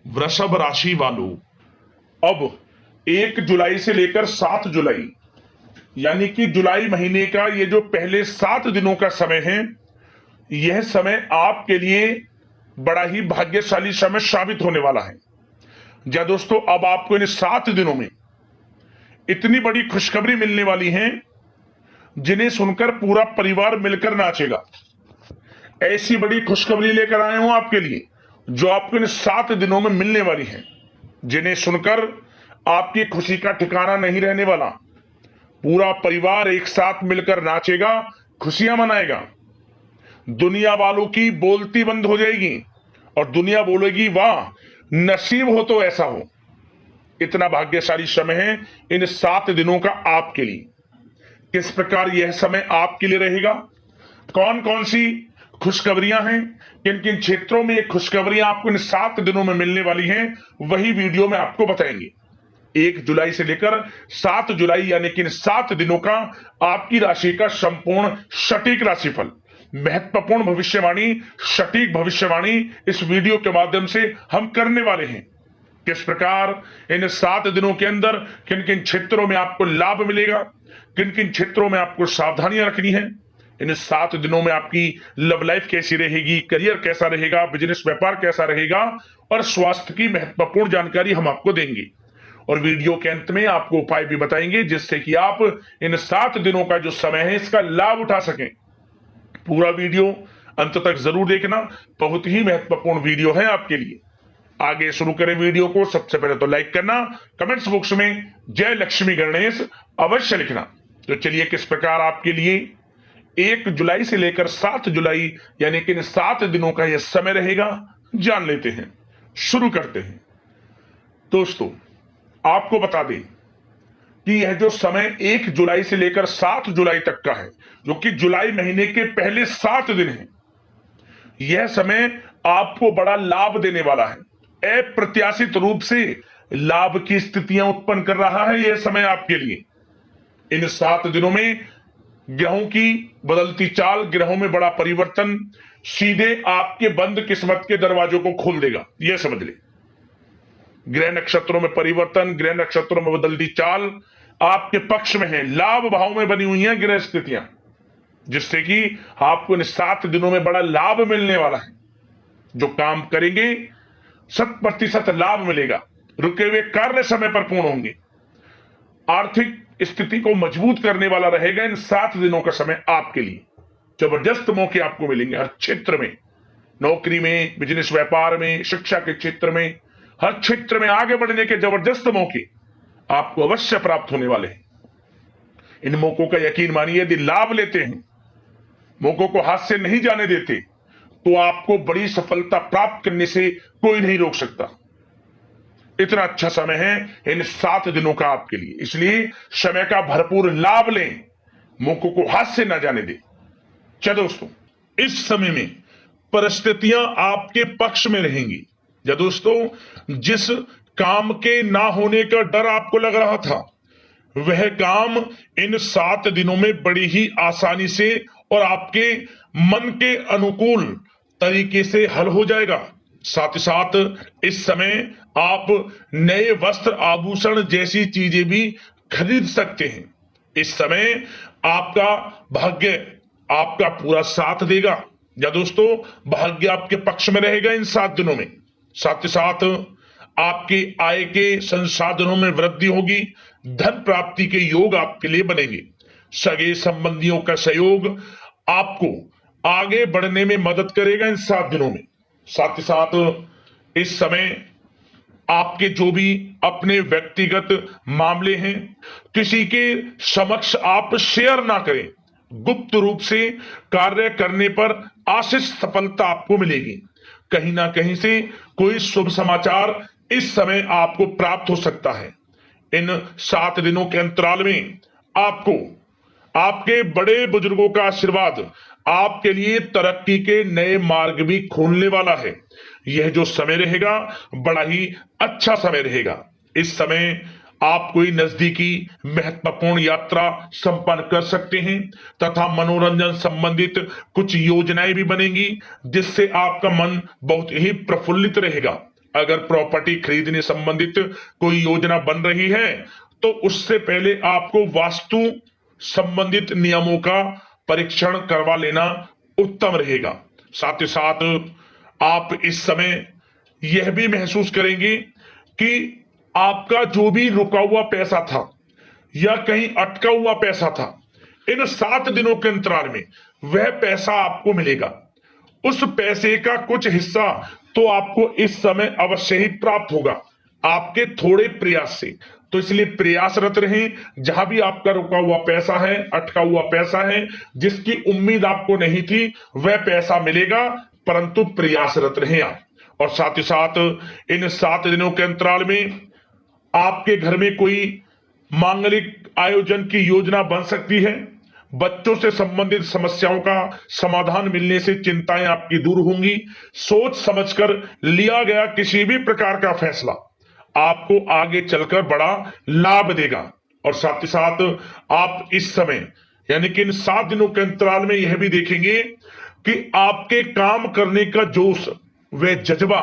वृषभ राशि वालों, अब 1 जुलाई से लेकर 7 जुलाई यानी कि जुलाई महीने का ये जो पहले 7 दिनों का समय है, यह समय आपके लिए बड़ा ही भाग्यशाली समय साबित होने वाला है। जी दोस्तों, अब आपको इन 7 दिनों में इतनी बड़ी खुशखबरी मिलने वाली है जिन्हें सुनकर पूरा परिवार मिलकर नाचेगा। ऐसी बड़ी खुशखबरी लेकर आए हूं आपके लिए जो आपको इन 7 दिनों में मिलने वाली है, जिन्हें सुनकर आपकी खुशी का ठिकाना नहीं रहने वाला। पूरा परिवार एक साथ मिलकर नाचेगा, खुशियां मनाएगा। दुनिया वालों की बोलती बंद हो जाएगी और दुनिया बोलेगी वाह, नसीब हो तो ऐसा हो। इतना भाग्यशाली समय है इन 7 दिनों का आपके लिए। किस प्रकार यह समय आपके लिए रहेगा, कौन कौन सी खुशखबरियां हैं, किन किन क्षेत्रों में ये खुशखबरियां आपको इन 7 दिनों में मिलने वाली हैं, वही वीडियो में आपको बताएंगे। 1 जुलाई से लेकर 7 जुलाई यानी कि इन 7 दिनों का आपकी राशि का संपूर्ण सटीक राशिफल, महत्वपूर्ण भविष्यवाणी, सटीक भविष्यवाणी इस वीडियो के माध्यम से हम करने वाले हैं। किस प्रकार इन 7 दिनों के अंदर किन किन क्षेत्रों में आपको लाभ मिलेगा, किन किन क्षेत्रों में आपको सावधानियां रखनी है, इन 7 दिनों में आपकी लव लाइफ कैसी रहेगी, करियर कैसा रहेगा, बिजनेस व्यापार कैसा रहेगा और स्वास्थ्य की महत्वपूर्ण जानकारी हम आपको देंगे। और वीडियो के अंत में आपको उपाय भी बताएंगे जिससे कि आप इन 7 दिनों का जो समय है इसका लाभ उठा सकें। पूरा वीडियो अंत तक जरूर देखना, बहुत ही महत्वपूर्ण वीडियो है आपके लिए। आगे शुरू करें वीडियो को। सबसे पहले तो लाइक करना, कमेंट्स बॉक्स में जय लक्ष्मी गणेश अवश्य लिखना। तो चलिए किस प्रकार आपके लिए 1 जुलाई से लेकर 7 जुलाई यानी कि इन 7 दिनों का यह समय रहेगा, जान लेते हैं। शुरू करते हैं। दोस्तों, आपको बता दें कि यह जो समय 1 जुलाई से लेकर 7 जुलाई तक का है, जो कि जुलाई महीने के पहले 7 दिन है, यह समय आपको बड़ा लाभ देने वाला है। अप्रत्याशित रूप से लाभ की स्थितियां उत्पन्न कर रहा है यह समय आपके लिए। इन 7 दिनों में ग्रहों की बदलती चाल, ग्रहों में बड़ा परिवर्तन सीधे आपके बंद किस्मत के दरवाजों को खोल देगा, यह समझ ले। ग्रह नक्षत्रों में परिवर्तन, ग्रह नक्षत्रों में बदलती चाल आपके पक्ष में है। लाभ भाव में बनी हुई हैं ग्रह स्थितियां, जिससे कि आपको इन 7 दिनों में बड़ा लाभ मिलने वाला है। जो काम करेंगे 100% लाभ मिलेगा। रुके हुए कार्य समय पर पूर्ण होंगे। आर्थिक स्थिति को मजबूत करने वाला रहेगा इन 7 दिनों का समय आपके लिए। जबरदस्त मौके आपको मिलेंगे हर क्षेत्र में, नौकरी में, बिजनेस व्यापार में, शिक्षा के क्षेत्र में, हर क्षेत्र में आगे बढ़ने के जबरदस्त मौके आपको अवश्य प्राप्त होने वाले हैं। इन मौकों का यकीन मानिए, यदि लाभ लेते हैं, मौकों को हाथ से नहीं जाने देते, तो आपको बड़ी सफलता प्राप्त करने से कोई नहीं रोक सकता। इतना अच्छा समय है इन 7 दिनों का आपके लिए, इसलिए समय का भरपूर लाभ लें, मौकों को हाथ से ना जाने दें। चलो दोस्तों, इस समय में परिस्थितियां आपके पक्ष में रहेंगी। या दोस्तों, जिस काम के ना होने का डर आपको लग रहा था, वह काम इन 7 दिनों में बड़ी ही आसानी से और आपके मन के अनुकूल तरीके से हल हो जाएगा। साथ ही साथ इस समय आप नए वस्त्र, आभूषण जैसी चीजें भी खरीद सकते हैं। इस समय आपका भाग्य आपका पूरा साथ देगा। या दोस्तों, भाग्य आपके पक्ष में रहेगा इन 7 दिनों में। साथ ही साथ आपके आय के संसाधनों में वृद्धि होगी, धन प्राप्ति के योग आपके लिए बनेंगे। सगे संबंधियों का सहयोग आपको आगे बढ़ने में मदद करेगा इन 7 दिनों में। साथ ही साथ इस समय आपके जो भी अपने व्यक्तिगत मामले हैं, किसी के समक्ष आप शेयर ना करें। गुप्त रूप से कार्य करने पर आशीष सफलता आपको मिलेगी। कहीं ना कहीं से कोई शुभ समाचार इस समय आपको प्राप्त हो सकता है। इन 7 दिनों के अंतराल में आपको आपके बड़े बुजुर्गों का आशीर्वाद आपके लिए तरक्की के नए मार्ग भी खोलने वाला है। यह जो समय रहेगा बड़ा ही अच्छा समय रहेगा। इस समय आप कोई नजदीकी महत्वपूर्ण यात्रा संपन्न कर सकते हैं तथा मनोरंजन संबंधित कुछ योजनाएं भी बनेंगी, जिससे आपका मन बहुत ही प्रफुल्लित रहेगा। अगर प्रॉपर्टी खरीदने संबंधित कोई योजना बन रही है तो उससे पहले आपको वास्तु संबंधित नियमों का परीक्षण करवा लेना उत्तम रहेगा। साथ ही साथ आप इस समय यह भी महसूस करेंगे कि आपका जो भी रुका हुआ पैसा था या कहीं अटका हुआ पैसा था, इन 7 दिनों के अंतराल में वह पैसा आपको मिलेगा। उस पैसे का कुछ हिस्सा तो आपको इस समय अवश्य ही प्राप्त होगा, आपके थोड़े प्रयास से। तो इसलिए प्रयासरत रहें। जहां भी आपका रुका हुआ पैसा है, अटका हुआ पैसा है, जिसकी उम्मीद आपको नहीं थी, वह पैसा मिलेगा, परंतु प्रयासरत रहें आप। और साथ ही साथ इन 7 दिनों के अंतराल में आपके घर में कोई मांगलिक आयोजन की योजना बन सकती है। बच्चों से संबंधित समस्याओं का समाधान मिलने से चिंताएं आपकी दूर होंगी। सोच समझकर लिया गया किसी भी प्रकार का फैसला आपको आगे चलकर बड़ा लाभ देगा। और साथ ही साथ आप इस समय यानी कि इन 7 दिनों के अंतराल में यह भी देखेंगे कि आपके काम करने का जोश व जज्बा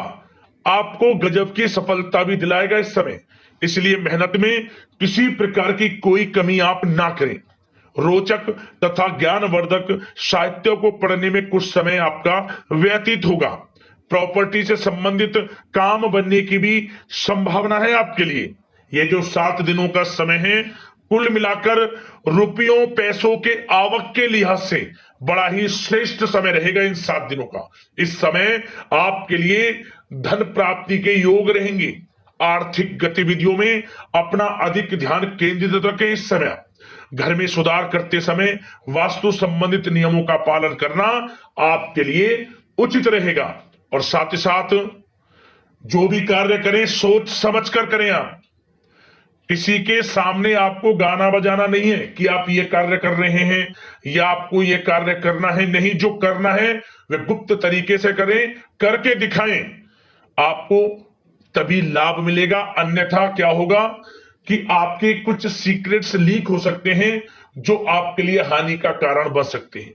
आपको गजब की सफलता भी दिलाएगा इस समय। इसलिए मेहनत में किसी प्रकार की कोई कमी आप ना करें। रोचक तथा ज्ञानवर्धक साहित्य को पढ़ने में कुछ समय आपका व्यतीत होगा। प्रॉपर्टी से संबंधित काम बनने की भी संभावना है आपके लिए। ये जो 7 दिनों का समय है, कुल मिलाकर रुपयों पैसों के आवक के लिहाज से बड़ा ही श्रेष्ठ समय रहेगा इन 7 दिनों का। इस समय आपके लिए धन प्राप्ति के योग रहेंगे। आर्थिक गतिविधियों में अपना अधिक ध्यान केंद्रित रखें। इस समय घर में सुधार करते समय वास्तु संबंधित नियमों का पालन करना आपके लिए उचित रहेगा। और साथ ही साथ जो भी कार्य करें सोच समझ कर करें। आप किसी के सामने आपको गाना बजाना नहीं है कि आप ये कार्य कर रहे हैं या आपको ये कार्य करना है। नहीं, जो करना है वह गुप्त तरीके से करें, करके दिखाएं। आपको तभी लाभ मिलेगा, अन्यथा क्या होगा कि आपके कुछ सीक्रेट्स लीक हो सकते हैं जो आपके लिए हानि का कारण बन सकते हैं।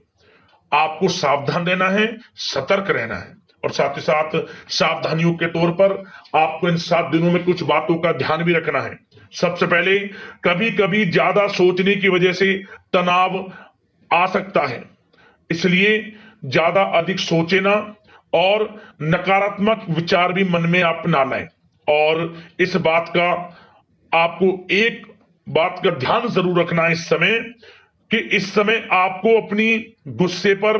आपको सावधान रहना है, सतर्क रहना है। और साथ ही साथ सावधानियों के तौर पर आपको इन 7 दिनों में कुछ बातों का ध्यान भी रखना है। सबसे पहले, कभी कभी ज्यादा सोचने की वजह से तनाव आ सकता है, इसलिए ज्यादा अधिक सोचे ना और नकारात्मक विचार भी मन में आप ना लाएं। और इस बात का आपको एक बात का ध्यान जरूर रखना है इस समय कि इस समय आपको अपनी गुस्से पर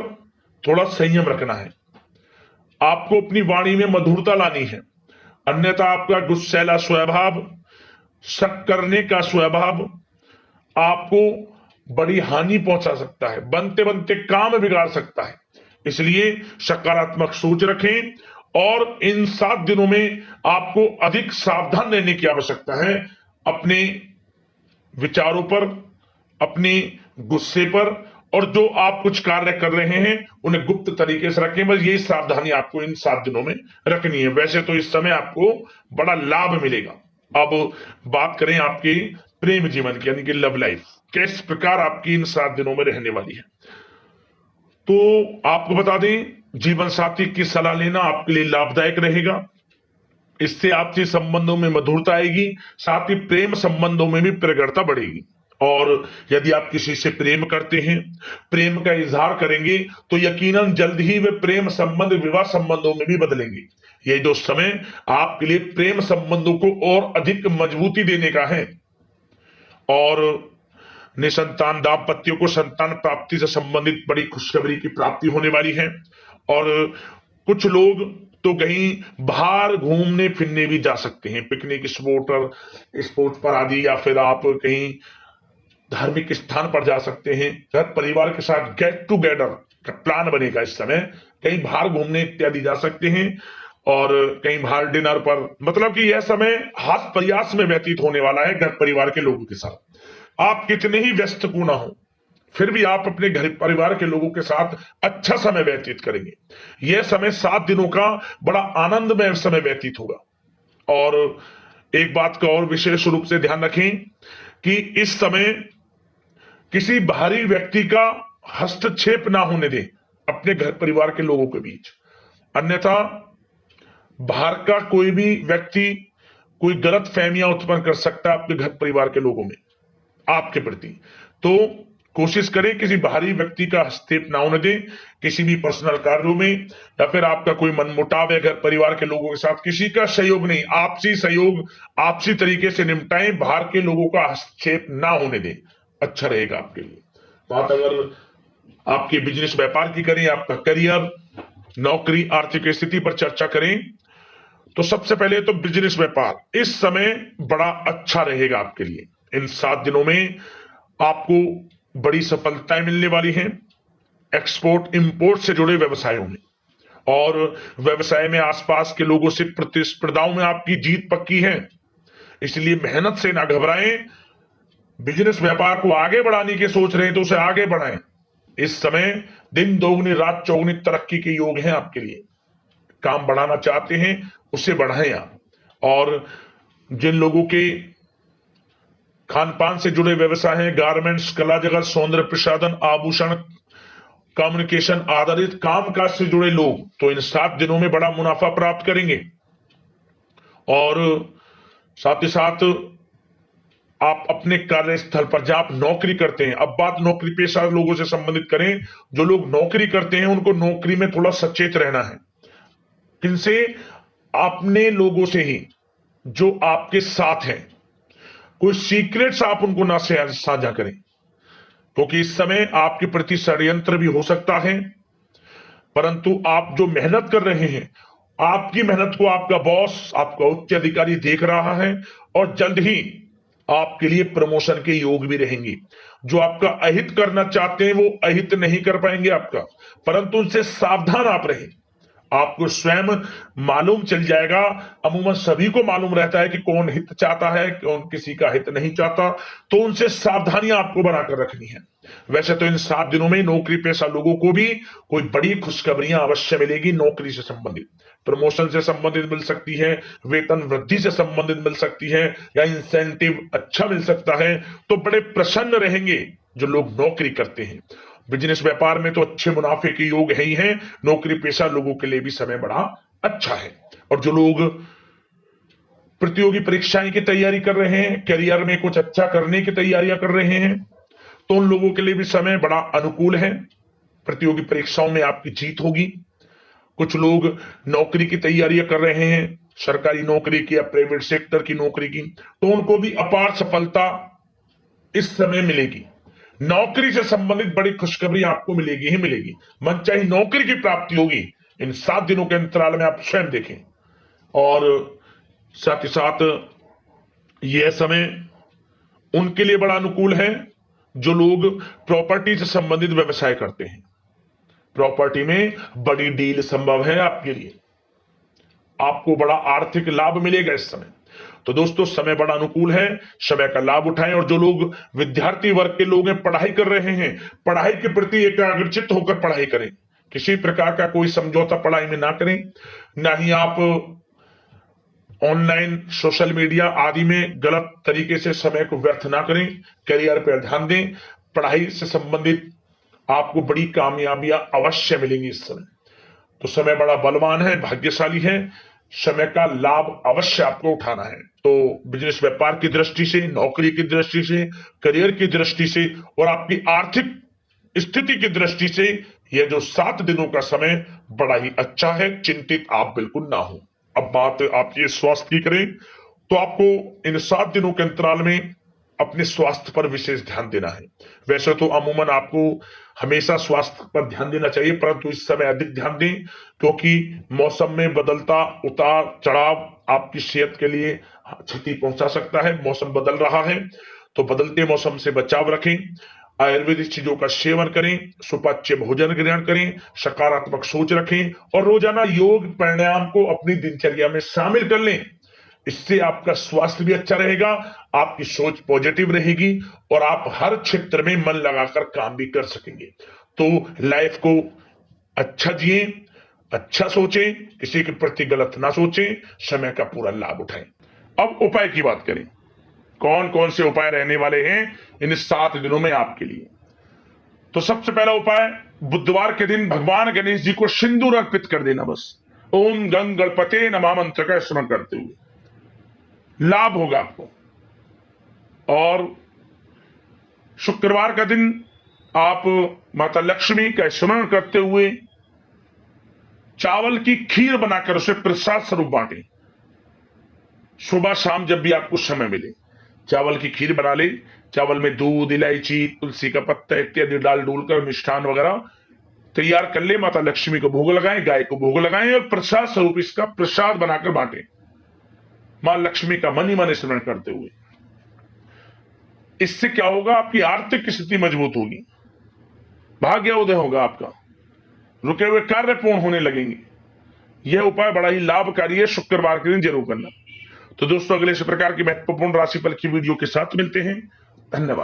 थोड़ा संयम रखना है। आपको अपनी वाणी में मधुरता लानी है, अन्यथा आपका गुस्सैला स्वभाव, शक करने का स्वभाव आपको बड़ी हानि पहुंचा सकता है, बनते बनते काम बिगाड़ सकता है। इसलिए सकारात्मक सोच रखें और इन 7 दिनों में आपको अधिक सावधान रहने की आवश्यकता है। अपने विचारों पर, अपने गुस्से पर, और जो आप कुछ कार्य कर रहे हैं उन्हें गुप्त तरीके से रखें। बस यही सावधानी आपको इन 7 दिनों में रखनी है। वैसे तो इस समय आपको बड़ा लाभ मिलेगा। अब बात करें आपके प्रेम जीवन की, यानी कि लव लाइफ किस प्रकार आपकी इन 7 दिनों में रहने वाली है। तो आपको बता दें, जीवन साथी की सलाह लेना आपके लिए लाभदायक रहेगा। इससे आपसी संबंधों में मधुरता आएगी, साथ ही प्रेम संबंधों में भी प्रगाढ़ता बढ़ेगी। और यदि आप किसी से प्रेम करते हैं, प्रेम का इजहार करेंगे, तो यकीनन जल्द ही वे प्रेम संबंध विवाह संबंधों में भी बदलेंगे। ये जो समय आपके लिए प्रेम संबंधों को और अधिक मजबूती देने का है। और निसंतान दाम्पत्यों को संतान प्राप्ति से संबंधित बड़ी खुशखबरी की प्राप्ति होने वाली है। और कुछ लोग तो कहीं बाहर घूमने फिरने भी जा सकते हैं, पिकनिक स्पॉट पर आदि, या फिर आप कहीं धार्मिक स्थान पर जा सकते हैं। घर परिवार के साथ गेट टुगेदर का प्लान बनेगा इस समय। कहीं बाहर घूमने इत्यादि जा सकते हैं और कहीं बाहर डिनर पर, मतलब कि यह समय हास प्रयास में व्यतीत होने वाला है घर परिवार के लोगों के साथ। आप कितने ही व्यस्त क्यों ना हो, फिर भी आप अपने घर परिवार के लोगों के साथ अच्छा समय व्यतीत करेंगे। यह समय 7 दिनों का बड़ा आनंदमय समय व्यतीत होगा। और एक बात का और विशेष रूप से ध्यान रखें कि इस समय किसी बाहरी व्यक्ति का हस्तक्षेप ना होने दें अपने घर परिवार के लोगों के बीच, अन्यथा बाहर का कोई भी व्यक्ति कोई गलत फहमियां उत्पन्न कर सकता है आपके घर परिवार के लोगों में आपके प्रति। तो कोशिश करें किसी बाहरी व्यक्ति का हस्तक्षेप ना होने दें किसी भी पर्सनल कार्यों में, या फिर आपका कोई मनमुटाव है घर परिवार के लोगों के साथ, किसी का सहयोग नहीं, आपसी सहयोग आपसी तरीके से निपटाएं, बाहर के लोगों का हस्तक्षेप ना होने दें, अच्छा रहेगा आपके लिए। बात अगर आपके बिजनेस व्यापार की करें, आपका करियर, नौकरी, आर्थिक स्थिति पर चर्चा करें, तो सबसे पहले तो बिजनेस व्यापार इस समय बड़ा अच्छा रहेगा आपके लिए। इन 7 दिनों में आपको बड़ी सफलताएं मिलने वाली हैं एक्सपोर्ट इंपोर्ट से जुड़े व्यवसायों में, और व्यवसाय में आसपास के लोगों से प्रतिस्पर्धाओं में आपकी जीत पक्की है, इसलिए मेहनत से ना घबराएं। बिजनेस व्यापार को आगे बढ़ाने की सोच रहे हैं तो उसे आगे बढ़ाएं। इस समय दिन दोगुनी रात चौगुनी तरक्की के योग हैं आपके लिए। काम बढ़ाना चाहते हैं उसे बढ़ाएं आप। और जिन लोगों के खान पान से जुड़े व्यवसाय हैं, गारमेंट्स, कला जगत, सौंदर्य प्रसाधन, आभूषण, कम्युनिकेशन आधारित कामकाज से जुड़े लोग, तो इन 7 दिनों में बड़ा मुनाफा प्राप्त करेंगे। और साथ ही साथ आप अपने कार्यस्थल पर जहां आप नौकरी करते हैं, अब बात नौकरी पेशा लोगों से संबंधित करें, जो लोग नौकरी करते हैं उनको नौकरी में थोड़ा सचेत रहना है। किनसे? अपने लोगों से ही जो आपके साथ हैं। कोई सीक्रेट्स आप उनको ना साझा करें, क्योंकि इस समय आपके प्रति षड्यंत्र भी हो सकता है। परंतु आप जो मेहनत कर रहे हैं, आपकी मेहनत को आपका बॉस, आपका उच्च अधिकारी देख रहा है, और जल्द ही आपके लिए प्रमोशन के योग भी रहेंगे। जो आपका अहित करना चाहते हैं वो अहित नहीं कर पाएंगे आपका, परंतु उनसे सावधान आप रहें। आपको स्वयं मालूम चल जाएगा, अमूमन सभी को मालूम रहता है कि कौन हित चाहता है, कौन किसी का हित नहीं चाहता, तो उनसे सावधानियां आपको बनाकर रखनी है। वैसे तो इन 7 दिनों में नौकरी पेशा लोगों को भी कोई बड़ी खुशखबरियां अवश्य मिलेगी। नौकरी से संबंधित, प्रमोशन से संबंधित मिल सकती है, वेतन वृद्धि से संबंधित मिल सकती है, या इंसेंटिव अच्छा मिल सकता है। तो बड़े प्रसन्न रहेंगे जो लोग नौकरी करते हैं। बिजनेस व्यापार में तो अच्छे मुनाफे के योग है ही हैं, नौकरी पेशा लोगों के लिए भी समय बड़ा अच्छा है। और जो लोग प्रतियोगी परीक्षाएं की तैयारी कर रहे हैं, करियर में कुछ अच्छा करने की तैयारियां कर रहे हैं, तो उन लोगों के लिए भी समय बड़ा अनुकूल है। प्रतियोगी परीक्षाओं में आपकी जीत होगी। कुछ लोग नौकरी की तैयारियां कर रहे हैं, सरकारी नौकरी की या प्राइवेट सेक्टर की नौकरी की, तो उनको भी अपार सफलता इस समय मिलेगी। नौकरी से संबंधित बड़ी खुशखबरी आपको मिलेगी ही मिलेगी। मनचाही नौकरी की प्राप्ति होगी इन 7 दिनों के अंतराल में, आप स्वयं देखें। और साथ ही साथ यह समय उनके लिए बड़ा अनुकूल है जो लोग प्रॉपर्टी से संबंधित व्यवसाय करते हैं। प्रॉपर्टी में बड़ी डील संभव है आपके लिए, आपको बड़ा आर्थिक लाभ मिलेगा इस समय। तो दोस्तों समय बड़ा अनुकूल है, समय का लाभ उठाएं। और जो लोग विद्यार्थी वर्ग के लोग हैं, पढ़ाई कर रहे हैं, पढ़ाई के प्रति एकाग्रचित्त होकर पढ़ाई करें। किसी प्रकार का कोई समझौता पढ़ाई में ना करें, ना ही आप ऑनलाइन सोशल मीडिया आदि में गलत तरीके से समय को व्यर्थ ना करें। करियर पर ध्यान दें। पढ़ाई से संबंधित आपको बड़ी कामयाबियां अवश्य मिलेंगी इस समय। तो समय बड़ा बलवान है, भाग्यशाली है, समय का लाभ अवश्य आपको उठाना है। तो बिजनेस व्यापार की दृष्टि से, नौकरी की दृष्टि से, करियर की दृष्टि से और आपकी आर्थिक स्थिति की दृष्टि से यह जो 7 दिनों का समय बड़ा ही अच्छा है। चिंतित आप बिल्कुल ना हो। अब बात आपके स्वास्थ्य की करें तो आपको इन 7 दिनों के अंतराल में अपने स्वास्थ्य पर विशेष ध्यान देना है। वैसे तो अमूमन आपको हमेशा स्वास्थ्य पर ध्यान देना चाहिए, परंतु इस समय अधिक ध्यान दें, क्योंकि मौसम में बदलता उतार चढ़ाव आपकी सेहत के लिए क्षति पहुंचा सकता है। मौसम बदल रहा है, तो बदलते मौसम से बचाव रखें। आयुर्वेदिक चीजों का सेवन करें, सुपाच्य भोजन ग्रहण करें, सकारात्मक सोच रखें और रोजाना योग प्राणायाम को अपनी दिनचर्या में शामिल कर लें। इससे आपका स्वास्थ्य भी अच्छा रहेगा, आपकी सोच पॉजिटिव रहेगी और आप हर क्षेत्र में मन लगाकर काम भी कर सकेंगे। तो लाइफ को अच्छा जिए, अच्छा सोचें, किसी के प्रति गलत ना सोचें, समय का पूरा लाभ उठाएं। अब उपाय की बात करें, कौन कौन से उपाय रहने वाले हैं इन 7 दिनों में आपके लिए। तो सबसे पहला उपाय, बुधवार के दिन भगवान गणेश जी को सिंदूर अर्पित कर देना। बस ओम गंग गणपते नमः मंत्र का स्मरण करते हुए लाभ होगा आपको। और शुक्रवार का दिन आप माता लक्ष्मी का स्मरण करते हुए चावल की खीर बनाकर उसे प्रसाद स्वरूप बांटें। सुबह शाम जब भी आपको समय मिले चावल की खीर बना ले, चावल में दूध, इलायची, तुलसी का पत्ता इत्यादि डाल डूलकर मिष्ठान वगैरह तैयार कर ले, माता लक्ष्मी को भोग लगाएं, गाय को भोग लगाएं और प्रसाद स्वरूप इसका प्रसाद बनाकर बांटें, मां लक्ष्मी का मन ही मन स्मरण करते हुए। इससे क्या होगा, आपकी आर्थिक स्थिति मजबूत होगी, भाग्य उदय होगा, आपका रुके हुए कार्य पूर्ण होने लगेंगे। यह उपाय बड़ा ही लाभकारी है, शुक्रवार के दिन जरूर करना। तो दोस्तों, अगले इस प्रकार की महत्वपूर्ण राशिफल की वीडियो के साथ मिलते हैं। धन्यवाद।